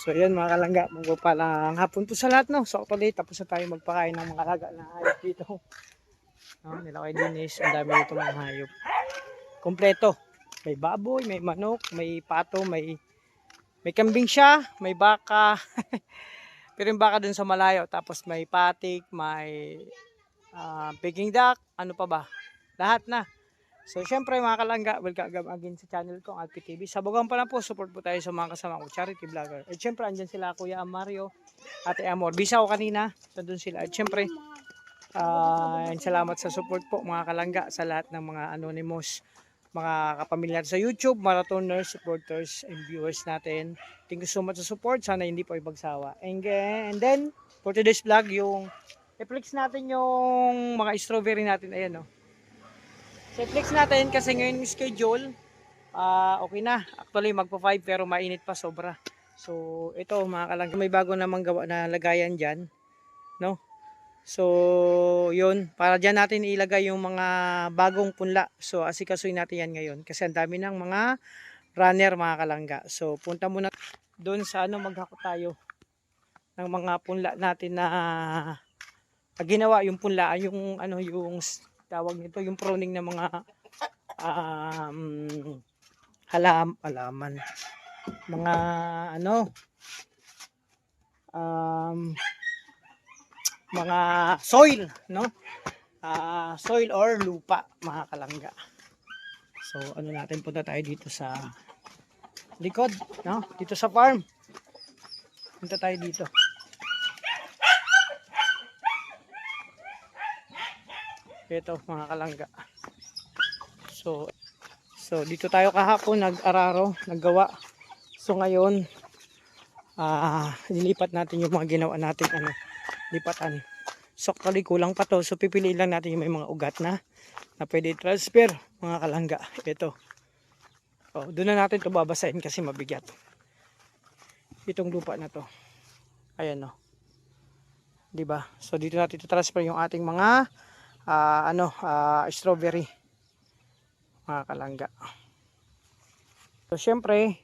So yan mga kalangga, magpapalang hapon po sa lahat, no. So actually tapos na tayo magpakain ng mga alaga na hayop dito. No, nila kay Dinis, ang dami nito mga hayop. Kompleto. May baboy, may manok, may pato, may kambing siya, may baka. Pero yung baka dun sa malayo, tapos may patik, may Peking duck, ano pa ba? Lahat na. So, syempre mga kalangga, welcome again sa channel ko, ang Alpi TV. Sabagan pa lang po, support po tayo sa mga kasama ko, charity vlogger. At syempre, andyan sila Kuya Mario, Ate Amor. Bisa ko kanina, nandun sila. At syempre, salamat sa support po mga kalangga sa lahat ng mga anonymous, mga kapamilyar sa YouTube, marathoners, supporters, and viewers natin. Thank you so much sa support. Sana hindi po ibagsawa. And then, for today's vlog, yung i-flex natin yung mga strawberry natin. Ayan, no. So, i-flex natin kasi ngayon yung schedule, okay na. Actually, magpa 5 pero mainit pa sobra. So, ito mga kalangga, may bago namang gawa na lagayan dyan. No? So, yun. Para dyan natin ilagay yung mga bagong punla. So, asikasuin natin yan ngayon. Kasi ang dami ng mga runner mga kalangga. So, punta muna doon sa maghako tayo ng mga punla natin na ginawa yung punla, yung yung tawag nito, yung pruning ng mga halaman, mga mga soil, no? Soil or lupa mga kalangga. So natin, punta tayo dito sa likod, no? Dito sa farm. Punta tayo dito. Ito mga kalangga. So dito tayo kahapon nag-araro, naggawa. So ngayon nilipat natin yung mga ginawa natin lipatan. So actually kulang pa to. So pipiliin lang natin yung may mga ugat na pwede transfer mga kalangga. Ito. Oh, doon na natin to babasahin kasi mabigat. Itong lupa na to. Ayan, no. 'Di ba? So dito natin transfer yung ating mga strawberry mga kalangga. So syempre,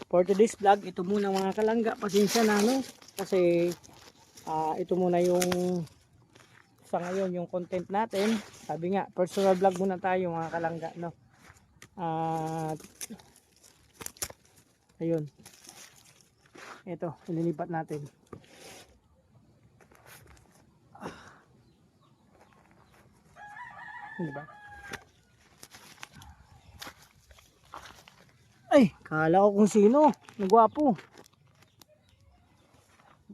for today's vlog, ito muna mga kalangga. Pasensya na, no? Kasi ito muna yung sa ngayon yung content natin. Sabi nga, personal vlog muna tayo mga kalangga, no? Ayun. Ito, ililipat natin. Diba? Ay, kala ko kung sino. Nagwapo.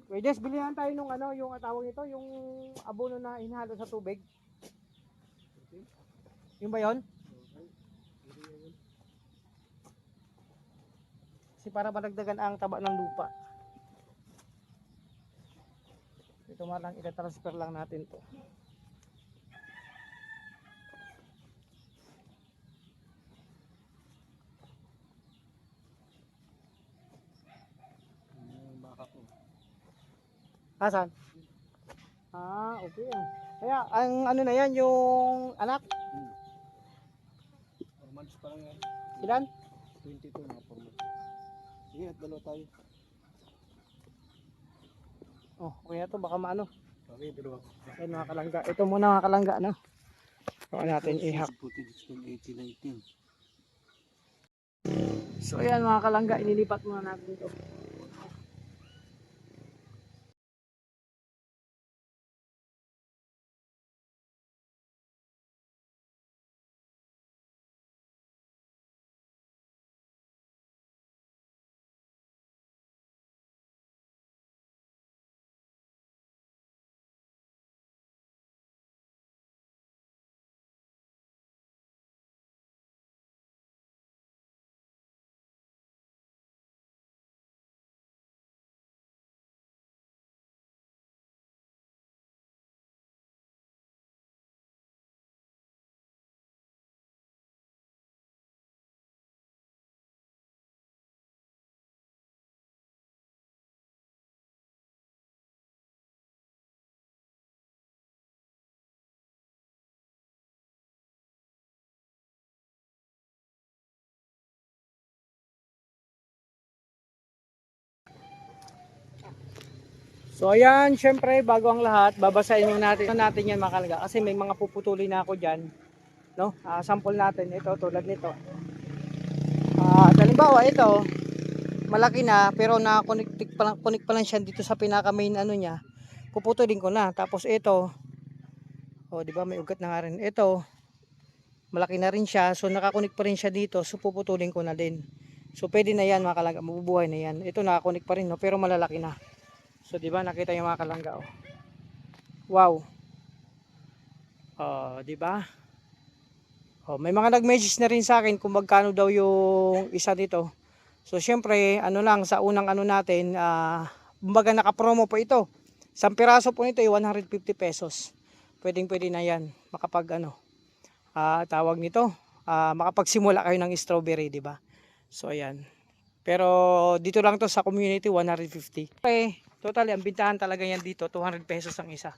Pwede, bilihan tayo nung yung tawag nito, yung abono na inhalo sa tubig. Yung ba yun? Kasi para madagdagan ang taba ng lupa. Ito lang, ita-transfer lang natin to. Asan? Okay. Kaya ang na yan, yung anak. 4 months pa lang yan. Ilan? 22 na 4 months. Sige, at dalawa tayo. Oh, okay na to, baka maano. Okay, dalawa. Ayun mga kalangga. Ito muna mga kalangga, no? So natin ihak. So ayan mga kalangga, ililipat muna natin ito. So ayan, syempre bago ang lahat, babasahin muna natin yan mga kalangga kasi may mga puputulin na ako diyan, no? Sample natin ito tulad nito. Halimbawa ito, malaki na pero connect pa lang siya dito sa pinaka main ano niya. Puputulin ko na. Tapos ito, oh, di ba may ugat na nga rin. Ito, malaki na rin siya. So nakakunik pa rin siya dito. So puputulin ko na din. So pwede na yan mga kalangga, mabubuhay na yan. Ito nakakunik pa rin no, pero malalaki na. So di ba nakita yung mga kalangga oh. Wow. Oh, di ba? Oh, may mga nag-message na rin sa akin kung magkano daw yung isa dito. So syempre, ano lang sa unang ano natin, kumbaga naka-promo po ito. Isang piraso po nito ay 150 pesos. Pwedeng-pwede na yan. Makapag ano, tawag nito, makapagsimula kayo ng strawberry, di ba? So ayan. Pero dito lang to sa community 150. Okay, totally ang bintahan talaga yan dito 200 pesos ang isa.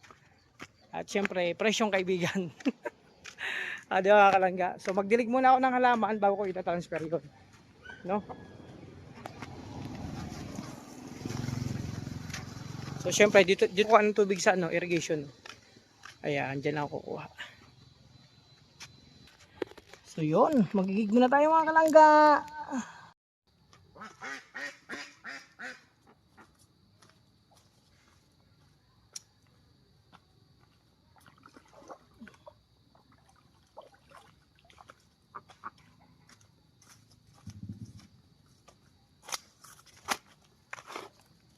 At syempre, presyong kaibigan. Di ba kalangga? So magdilig muna ako ng halaman bago ko ita-transfer yun. No? So syempre dito ko ang tubig sa ano, irrigation. Ayan, diyan ako kukuha. So yun, magigig muna tayo mga kalangga.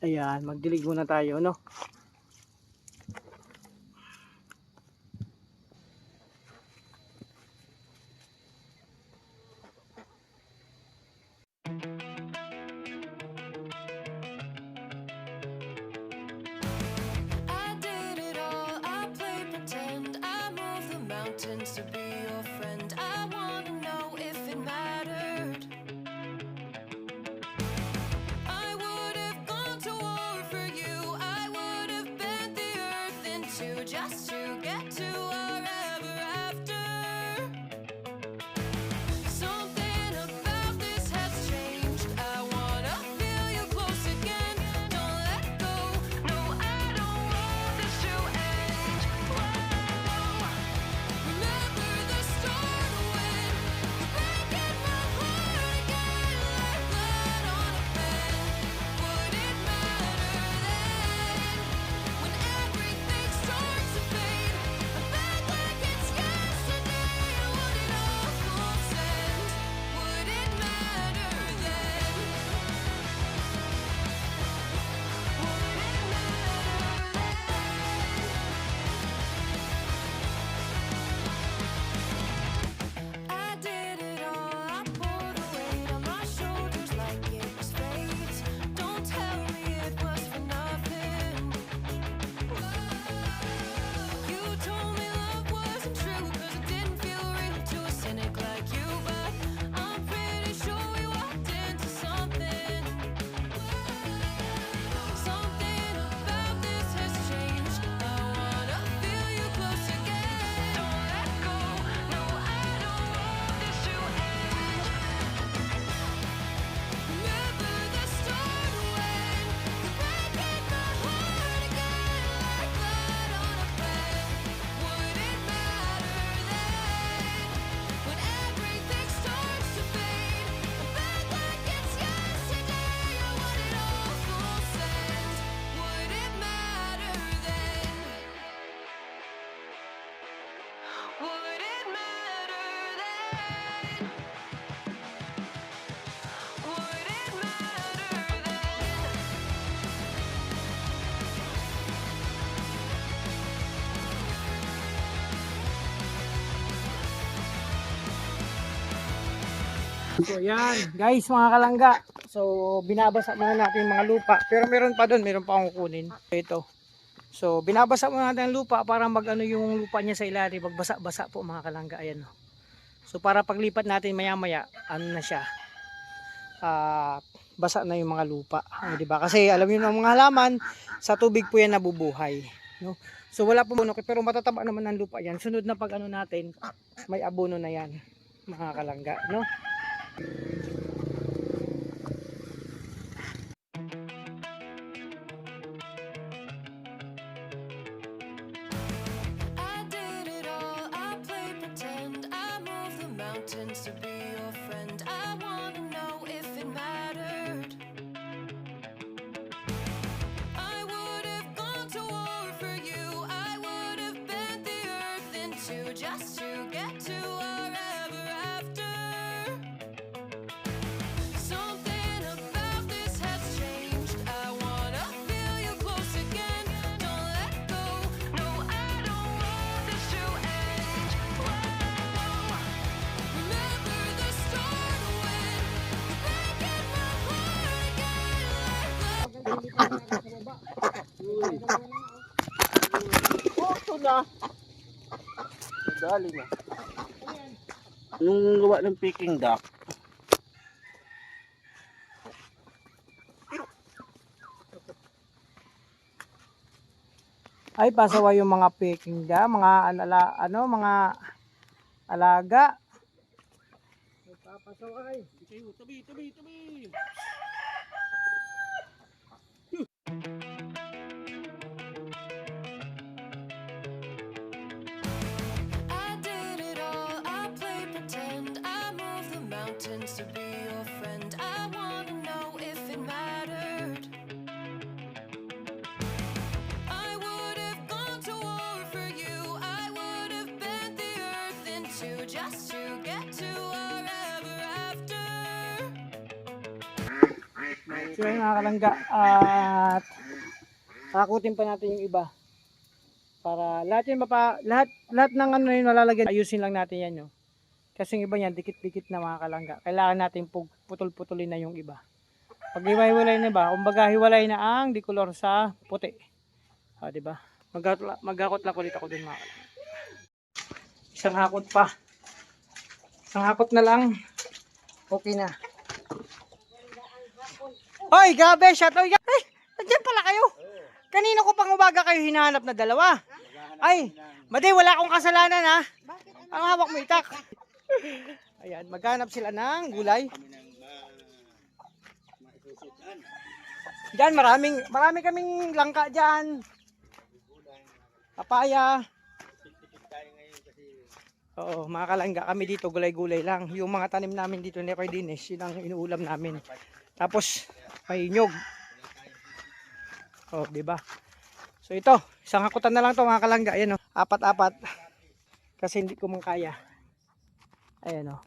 Ayan, magdilig muna tayo, no? I did it all, I played pretend, I moved the mountains to be your friend. I wanna know if it mattered. I would have gone to war for you, I would have bent the earth in two just to get to our ever after. Something about this has changed, I wanna feel you close again. Don't let go, no I don't want this to end. Whoa. Remember the start when you're breaking my heart again like blood on a pen. Would it matter then when everything starts to fade? I felt like it's yesterday. Would it all full send? Would it matter then? Would it matter then? I did it all, I bore the weight on my shoulders like it was fate. Don't tell me it was for nothing. You told me love wasn't true, 'cause it didn't feel real to a cynic like you. But I'm pretty sure we walked into something. Something about this has changed, I wanna feel you close again. Don't let go, no I don't want this to end. Remember the start when you're breaking my heart again like blood on a pen. Would it matter then when everything starts to fade? I felt like it's yesterday. Or would it all full send? Would it matter then? Would it matter then? Would it matter then? So yan, guys mga kalangga. So binabasa muna natin yung mga lupa. Pero meron pa doon, meron pa akong kukunin. Ito. So binabasa muna natin ang lupa para magano yung lupa niya sa ilalim. Magbasa-basa po mga kalangga. Ayan o. So para paglipat natin maya-maya, ano na siya. Basa na yung mga lupa. Di ba? Kasi alam niyo ng mga halaman, sa tubig po yan nabubuhay. No? So wala po mono, pero matataba naman ang lupa yan. Sunod na pag ano natin, may abono na yan mga kalangga. No? just to get to our ever after. Something about this has changed. I wanna feel you close again. Don't let go. No, I don't want this to end. Whoa. Remember the start when you're breaking my heart again. Ito na. Dali na. Anong gawa ng Peking duck? Ay, pasawa yung mga Peking da, mga mga alaga. Papasaway. Tabi, tabi, tabi. I did it all, I played pretend. I moved the mountains to be your friend. I wanna know if it mattered. I would have gone to war for you. I would have bent the earth in two just to get to our ever after. So yun mga kalangga, at takutin pa natin yung iba. Para lahat yun lahat ng ano yun malalagyan, ayusin lang natin yan yo. Kasi yung iba yan dikit-dikit na mga kalangga. Kailangan natin putol-putulin na yung iba. Pag hiwalay na ba, kumbaga hiwalay na ang dikolor sa puti. Ah, di ba? Maghakot lang ulit ako dun mga kalangga. Isang hakot pa. Isang hakot na lang. Okay na. Hoy, grabe, shoutout. Ay, nandiyan pala kayo. Kanina ko pang umaga kayo hinahanap na dalawa. Ay, Madi, wala akong kasalanan ha. Ang hawak mo itak. Ayan, maghanap sila ng gulay. Diyan, marami kaming langka diyan. Papaya. Oo, mga kalangga kami dito, gulay-gulay lang. Yung mga tanim namin dito ni Cardines, yun ang inuulam namin. Tapos, may nyog. Oh, di ba? So ito, isang hakutan na lang to mga kalangga. Ayan o, apat-apat. Kasi hindi ko makaya. Ayan o.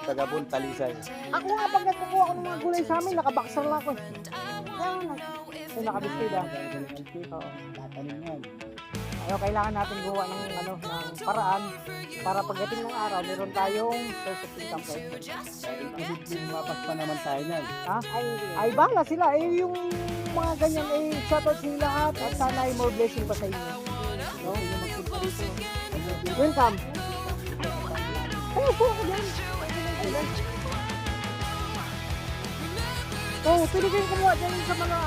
Tagabon talisay. Ako nga pag nagkukuha ko ng mga gulay sa amin, nakabaksar lang ako. Ayan, nakabiskida. Oo. Tatanim yan. Ayaw, kailangan natin gawa ng ng paraan para pagdating ng araw, meron tayong source of income. Pilipin mapas pa naman tayo yan. Ha? Ay, bahala sila. Eh, yung mga ganyan, shoutout sa lahat at sana ay more blessing pa sa inyo. No? Yung magpunta dito. Welcome. Ay, po ako dyan. Oh, pwede kayong kumuha dyan sa mga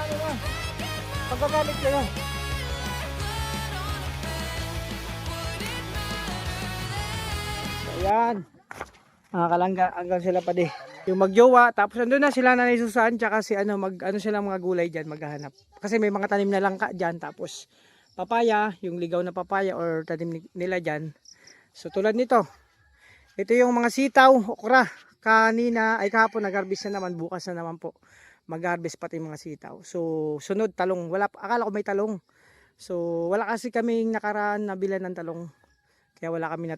pagkagamit kayo. Ayan, mga kalangga, hanggang sila pa di. Yung magjowa, tapos andun na sila na Susan, tsaka si sila mga gulay dyan maghahanap. Kasi may mga tanim na langka dyan, tapos papaya, yung ligaw na papaya or tanim nila dyan. So tulad nito, ito yung mga sitaw, okra, kahapon nag-harvest na naman, bukas na naman po. Mag-harvest pati mga sitaw. So sunod talong, akala ko may talong. So wala kasi kaming nakaraan na bilan ng talong. Kaya wala kaming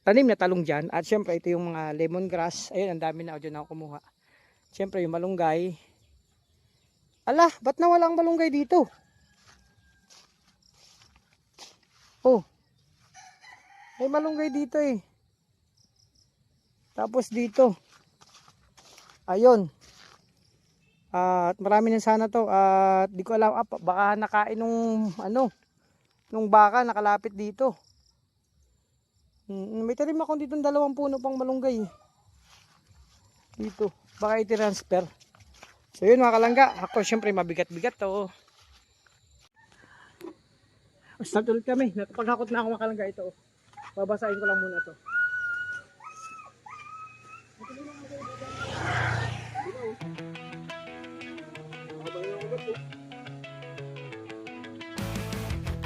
tanim na talong diyan. At syempre ito yung mga lemongrass. Ayun, ang dami na diyan ako kumuha. Syempre yung malunggay. Ala, ba't nawala ang malunggay dito? Oh. May malunggay dito eh. Tapos dito. Ayun. At marami na sana to. At di ko alam, baka nakain nung baka nakalapit dito. May tanim ako dito 2 puno pang malunggay. Dito. Baka i-transfer. So yun mga kalangga. Ako syempre mabigat-bigat to. Start ulit kami. Paghakot na ako mga kalangga ito. Babasahin ko lang muna to.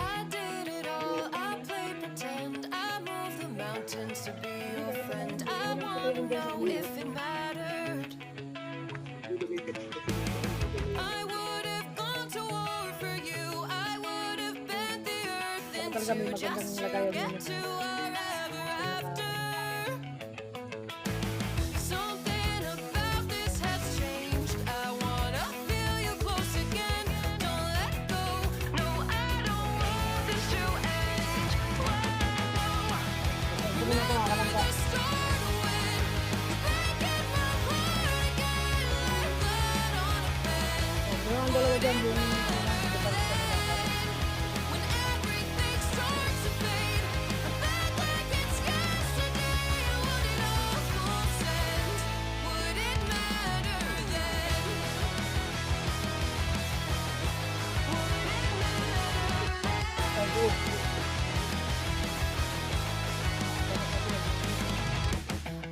I did it all, I played pretend. I moved the mountains to be your friend. I want don't know if it mattered. I would have gone to war for you. I would have bent the earth in Talaga may two just magandang to lagayan get ninyo. to our ever after. Something about this has changed. I wanna feel you close again. Don't let go. No, I don't want this to end. Remember the start when you breaking my heart again. Like blood on a pen. Yung ang dalawa dyan, yung When everything starts to fade, back like it's yesterday. Would it all consent? Would it matter then? Would it matter then?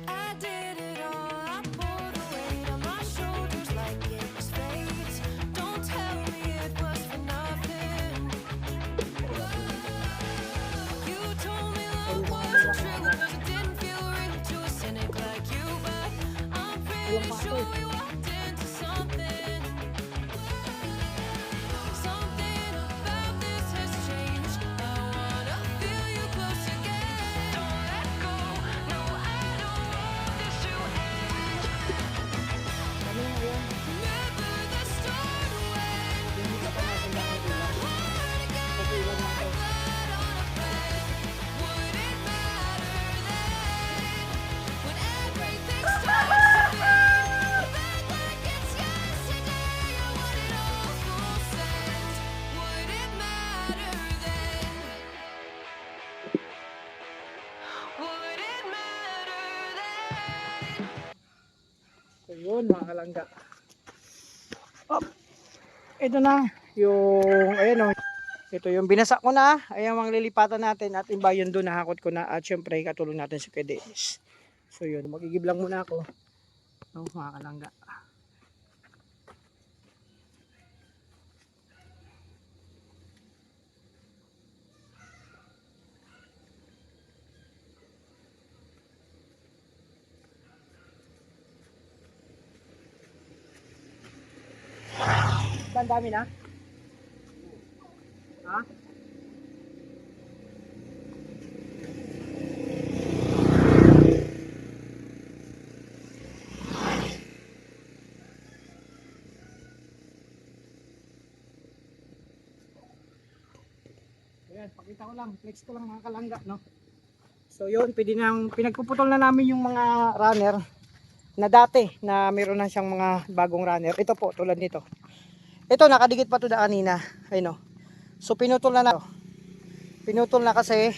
I did it all. I bore the weight on my shoulders like it was fate. Don't tell me it was for nothing. You told me love wasn't true 'cause it didn't feel real to a cynic like you, but I'm pretty sure we walked into something. Something about this has changed. I wanna feel you close again. Don't let go. No, I don't want this to end. Remember the start when you break my heart again like blood on a pen. Would it matter then? When everything starts to fade, back like it's yesterday. Would it all consent? Would it matter then? Would it matter then? So yun mga kalangga. Up. Ito na yung ayan o. Ito yung binasa ko na. Ayan mga lilipatan natin at iba yun doon nahakot ko na at syempre katulong natin si Kuya Dennis. So yun, magigib lang muna ako. No, mga kalangga. Ang dami na? Ha? Ayan, pakita ko lang, flex ko lang mga kalangga, no? So yun, pwede nang pinagpuputol na namin yung mga runner na dati na meron na siyang mga bagong runner. Ito po, tulad nito. Ito, nakadikit pa to na kanina. Ayun o. So pinutol na na. Pinutol na kasi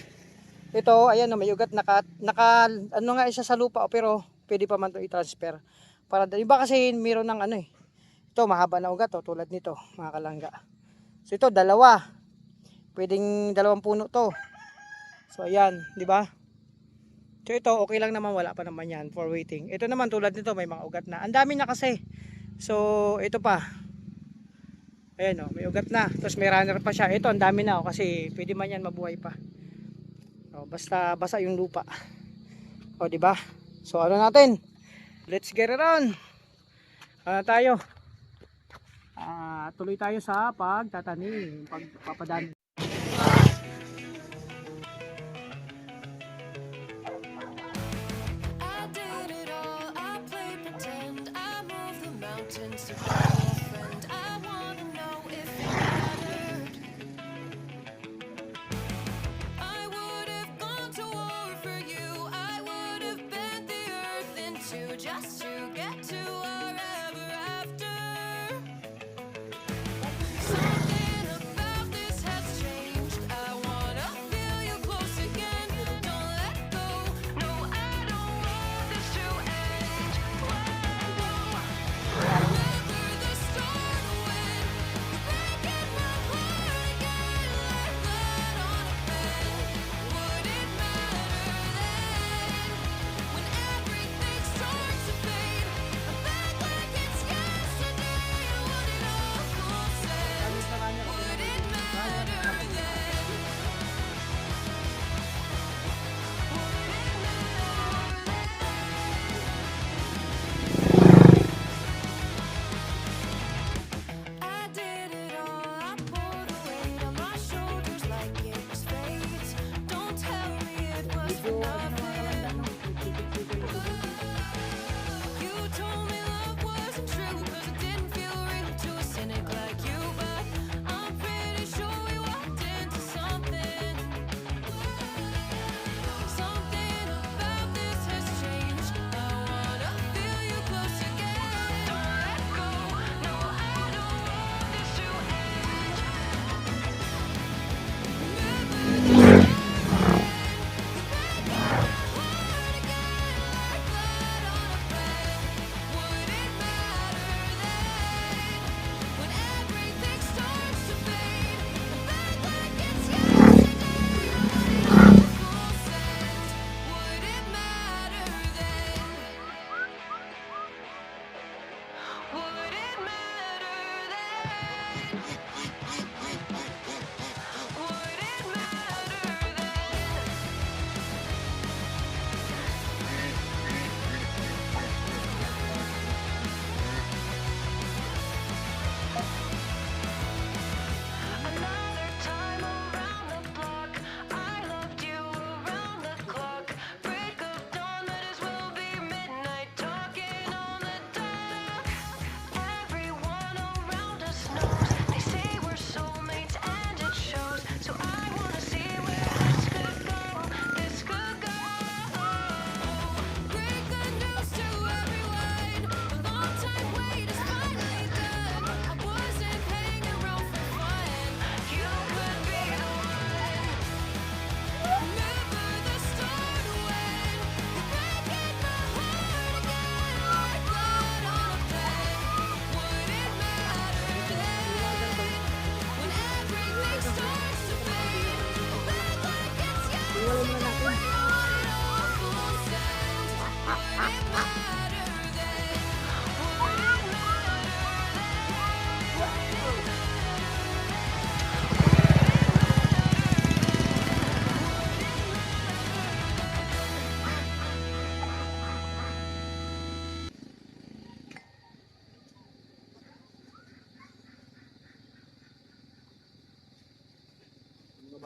ito, ayan o, may ugat ano nga isa sa lupa, pero pwede pa man to i-transfer. Para iba kasi meron ng ano eh. Ito, mahaba na ugat o, tulad nito, mga kalangga. So ito, dalawa. Pwedeng dalawang puno to. So ayan, di ba? So ito, okay lang naman, wala pa naman yan for waiting. Ito naman tulad nito, may mga ugat na. Ang dami na kasi. So ito pa. Ayan o, may ugat na. Tapos may runner pa siya. Ito, ang dami na o, kasi pwede man yan mabuhay pa. O, basta basa yung lupa. O, di ba? So ano natin? Let's get it on. Ano tayo? Tuloy tayo sa pagtatanim, pagpapadami. I did it all. I played pretend. I moved the mountains to be your friend. I wanna know if it mattered. I would have gone to war for you. I would have bent the earth in two just to get to our ever after. Something about this has changed. I wanna feel you close again. Don't let go. No, I don't want this to end. Remember the start when you breaking my heart again like blood on a pen. Would it matter then? When everything starts to fade, back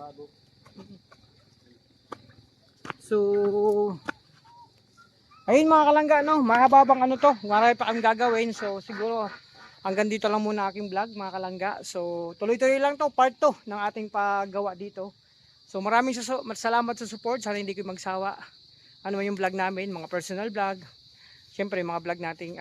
bago. So, ayun mga kalangga, no, mahababang ano to, marami pa kang gagawin. So, siguro, hanggang dito lang muna aking vlog, mga kalangga. So, tuloy-tuloy lang to, part 2 ng ating paggawa dito. So, maraming salamat sa support. Sana hindi kayo magsawa. Ano man yung vlog namin, mga personal vlog. Siyempre, mga vlog nating,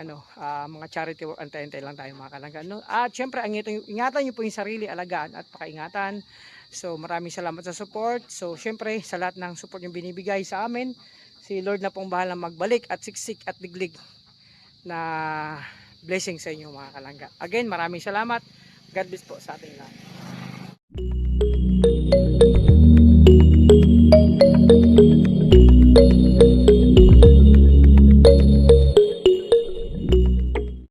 mga charity work, antay-antay lang tayo, mga kalangga. No? At siyempre, ingatan nyo po yung sarili, alagaan at pakaingatan. So, maraming salamat sa support. So, siyempre, sa lahat ng support yung binibigay sa amin, si Lord na pong bahala magbalik at siksik at diglig na blessing sa inyo, mga kalangga. Again, maraming salamat. God bless po sa ating lahat.